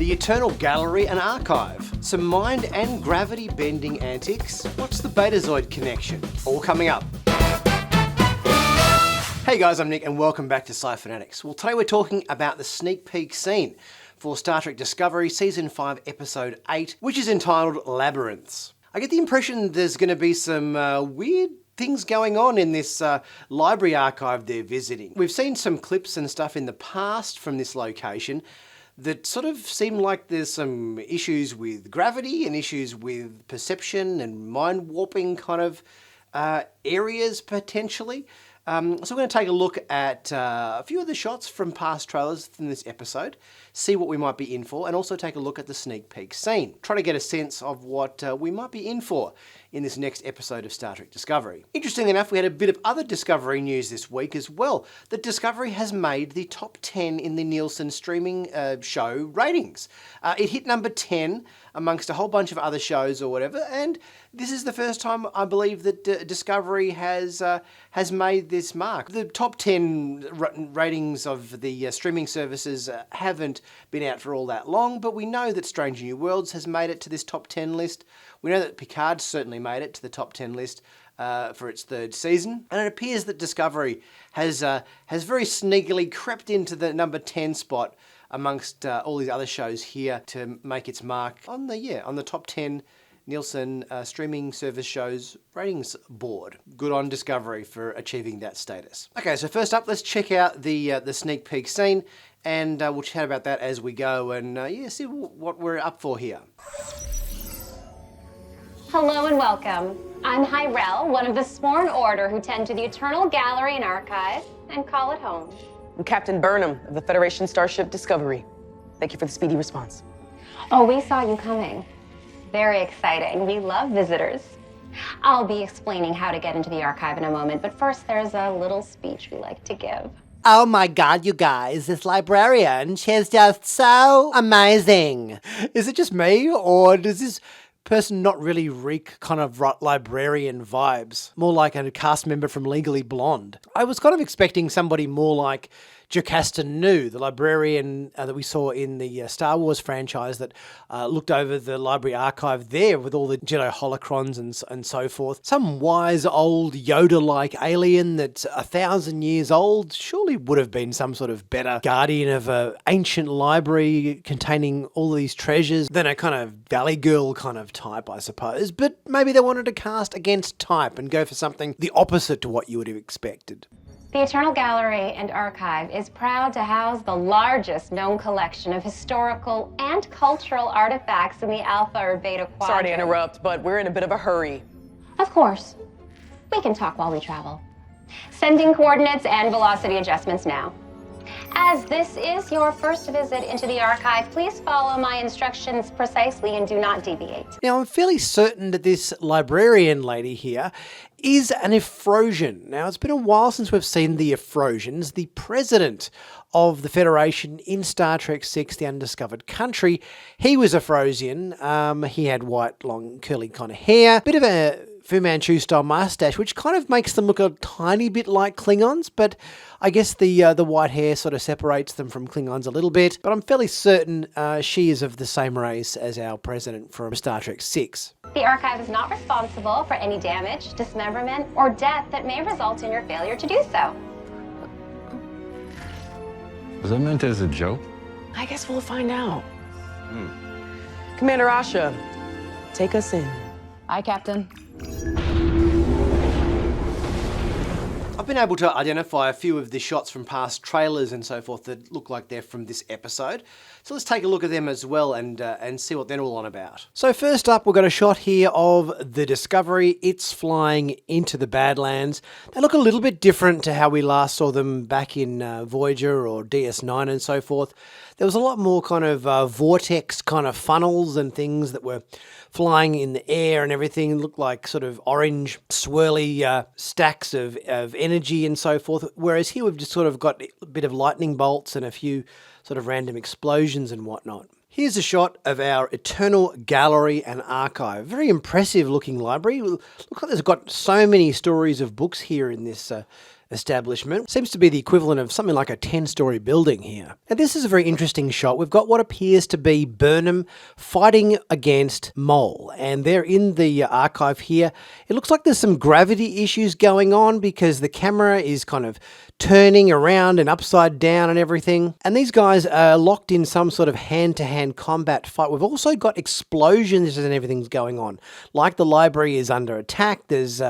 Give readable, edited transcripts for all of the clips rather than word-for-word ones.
The Eternal Gallery and Archive. Some mind and gravity bending antics. What's the Betazoid connection? All coming up. Hey guys, I'm Nick and welcome back to Sci-Finatics. Well, today we're talking about the sneak peek scene for Star Trek Discovery Season 5 Episode 8, which is entitled Labyrinths. I get the impression there's going to be some weird things going on in this library archive they're visiting. We've seen some clips and stuff in the past from this location that sort of seem like there's some issues with gravity and issues with perception and mind warping kind of areas potentially. So we're going to take a look at a few of the shots from past trailers from this episode, see what we might be in for, and also take a look at the sneak peek scene. Try to get a sense of what we might be in for in this next episode of Star Trek Discovery. Interestingly enough, we had a bit of other Discovery news this week as well. That Discovery has made the top 10 in the Nielsen streaming show ratings. It hit number 10 amongst a whole bunch of other shows or whatever, and this is the first time I believe that Discovery has made this mark. The top 10 ratings of the streaming services haven't been out for all that long, but we know that Strange New Worlds has made it to this top 10 list. We know that Picard certainly made it to the top 10 list for its third season, and it appears that Discovery has very sneakily crept into the number 10 spot amongst all these other shows here to make its mark on the top 10 Nielsen streaming service shows ratings board. Good on Discovery for achieving that status. Okay, so first up, let's check out the sneak peek scene, and we'll chat about that as we go, and see what we're up for here. Hello and welcome. I'm Hyrel, one of the sworn order who tend to the Eternal Gallery and Archive and call it home. I'm Captain Burnham of the Federation Starship Discovery. Thank you for the speedy response. Oh, we saw you coming. Very exciting. We love visitors. I'll be explaining how to get into the archive in a moment, but first there's a little speech we like to give. Oh my god, you guys, this librarian, she's just so amazing. Is it just me, or does this person not really reek kind of librarian vibes? More like a cast member from Legally Blonde. I was kind of expecting somebody more like Jocasta Nu, the librarian that we saw in the Star Wars franchise that looked over the library archive there with all the Jedi holocrons and so forth. Some wise old Yoda-like alien that's 1,000 years old surely would have been some sort of better guardian of an ancient library containing all these treasures than a kind of Valley Girl kind of type, I suppose. But maybe they wanted to cast against type and go for something the opposite to what you would have expected. The Eternal Gallery and Archive is proud to house the largest known collection of historical and cultural artifacts in the Alpha or Beta Quadrant. Sorry to interrupt, but we're in a bit of a hurry. Of course. We can talk while we travel. Sending coordinates and velocity adjustments now. As this is your first visit into the archive, please follow my instructions precisely and do not deviate. Now, I'm fairly certain that this librarian lady here is an Ephrosion. Now, it's been a while since we've seen the Ephrosions, the president of the Federation in Star Trek VI, The Undiscovered Country. He was Ephrosian. He had white, long, curly kind of hair, bit of a Fu Manchu-style mustache, which kind of makes them look a tiny bit like Klingons, but I guess the white hair sort of separates them from Klingons a little bit. But I'm fairly certain she is of the same race as our president from Star Trek VI. The archive is not responsible for any damage, dismemberment, or death that may result in your failure to do so. Was that meant as a joke? I guess we'll find out. Commander Asha, take us in. Aye, Captain. I've been able to identify a few of the shots from past trailers and so forth that look like they're from this episode. So let's take a look at them as well and see what they're all on about. So first up, we've got a shot here of the Discovery. It's flying into the Badlands. They look a little bit different to how we last saw them back in Voyager or DS9 and so forth. There was a lot more kind of vortex kind of funnels and things that were flying in the air and everything. It looked like sort of orange swirly stacks of energy and so forth. Whereas here we've just sort of got a bit of lightning bolts and a few sort of random explosions and whatnot. Here's a shot of our Eternal Gallery and Archive. Very impressive looking library. Look like there's got so many stories of books here in this establishment. Seems to be the equivalent of something like a 10-story building here. Now this is a very interesting shot. We've got what appears to be Burnham fighting against Mole, and they're in the archive here. It looks like there's some gravity issues going on because the camera is kind of turning around and upside down and everything. And these guys are locked in some sort of hand-to-hand combat fight. We've also got explosions and everything's going on. Like the library is under attack. There's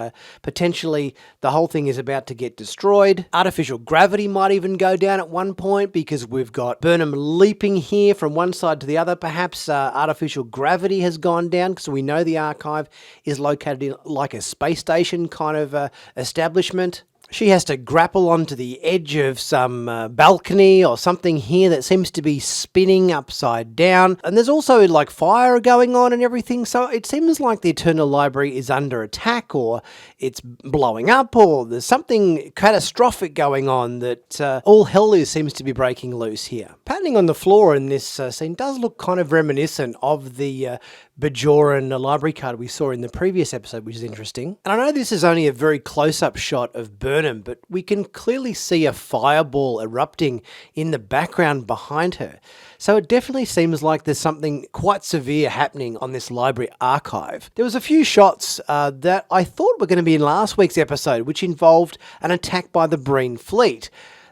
potentially the whole thing is about to get destroyed. Artificial gravity might even go down at one point because we've got Burnham leaping here from one side to the other. Perhaps artificial gravity has gone down because we know the archive is located in like a space station kind of establishment. She has to grapple onto the edge of some balcony or something here that seems to be spinning upside down. And there's also like fire going on and everything. So it seems like the Eternal Library is under attack, or it's blowing up, or there's something catastrophic going on that all hell seems to be breaking loose here. Patterning on the floor in this scene does look kind of reminiscent of the Bajoran library card we saw in the previous episode, which is interesting. And I know this is only a very close-up shot of Burnham, but we can clearly see a fireball erupting in the background behind her. So it definitely seems like there's something quite severe happening on this library archive. There was a few shots that I thought were going to be in last week's episode, which involved an attack by the Breen fleet.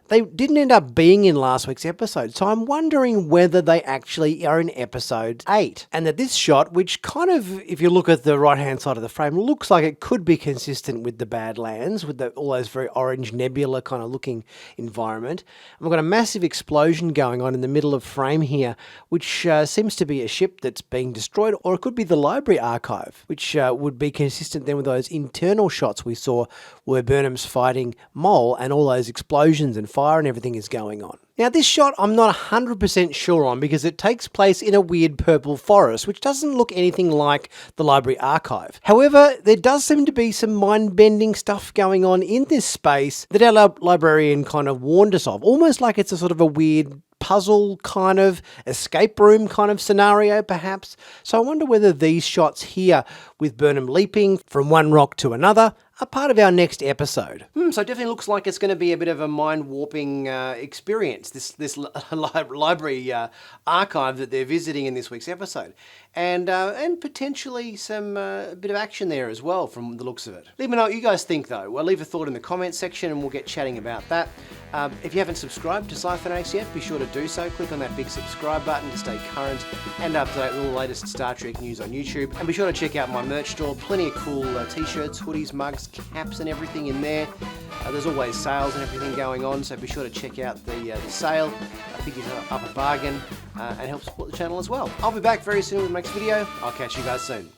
They didn't end up being in last week's episode, so I'm wondering whether they actually are in episode 8. And that this shot, which kind of, if you look at the right-hand side of the frame, looks like it could be consistent with the Badlands, with all those very orange nebula kind of looking environment. And we've got a massive explosion going on in the middle of frame here, which seems to be a ship that's being destroyed, or it could be the library archive, which would be consistent then with those internal shots we saw where Burnham's fighting Mole and all those explosions and fire and everything is going on. Now this shot I'm not 100% sure on because it takes place in a weird purple forest which doesn't look anything like the library archive. However, there does seem to be some mind-bending stuff going on in this space that our librarian kind of warned us of, almost like it's a sort of a weird puzzle kind of escape room kind of scenario perhaps. So I wonder whether these shots here with Burnham leaping from one rock to another are part of our next episode. So it definitely looks like it's going to be a bit of a mind-warping experience, this library archive that they're visiting in this week's episode. And potentially some bit of action there as well from the looks of it. Let me know what you guys think though. Well, leave a thought in the comments section and we'll get chatting about that. If you haven't subscribed to Sci-Finatics yet, be sure to do so. Click on that big subscribe button to stay current and up to date with all the latest Star Trek news on YouTube. And be sure to check out my merch store. Plenty of cool t-shirts, hoodies, mugs, caps and everything in there. There's always sales and everything going on, so be sure to check out the sale. I think it's up a bargain and help support the channel as well. I'll be back very soon with the next video. I'll catch you guys soon.